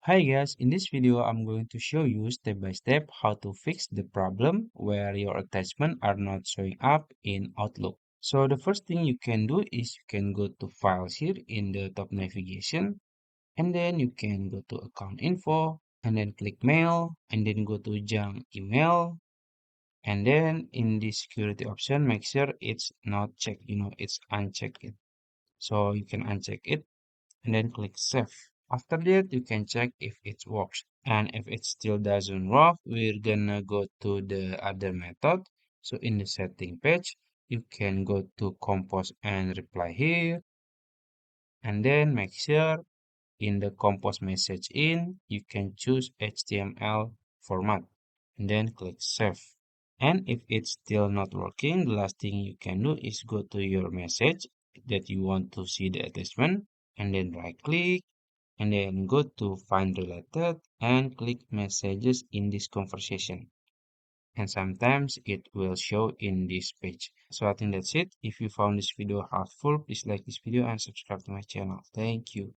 Hi guys, in this video I'm going to show you step by step how to fix the problem where your attachment are not showing up in Outlook. So the first thing you can do is you can go to files here in the top navigation and then you can go to account info and then click mail and then go to junk email and then in the security option make sure it's not checked, it's unchecked it. So you can uncheck it and then click save. After that, you can check if it works. And if it still doesn't work, we're gonna go to the other method. So in the setting page, you can go to compose and reply here. And then make sure in the compose message in, you can choose HTML format. And then click save. And if it's still not working, the last thing you can do is go to your message that you want to see the attachment and then right click and then go to find related and click messages in this conversation and sometimes it will show in this page. So I think that's it. If you found this video helpful, please like this video and subscribe to my channel. Thank you.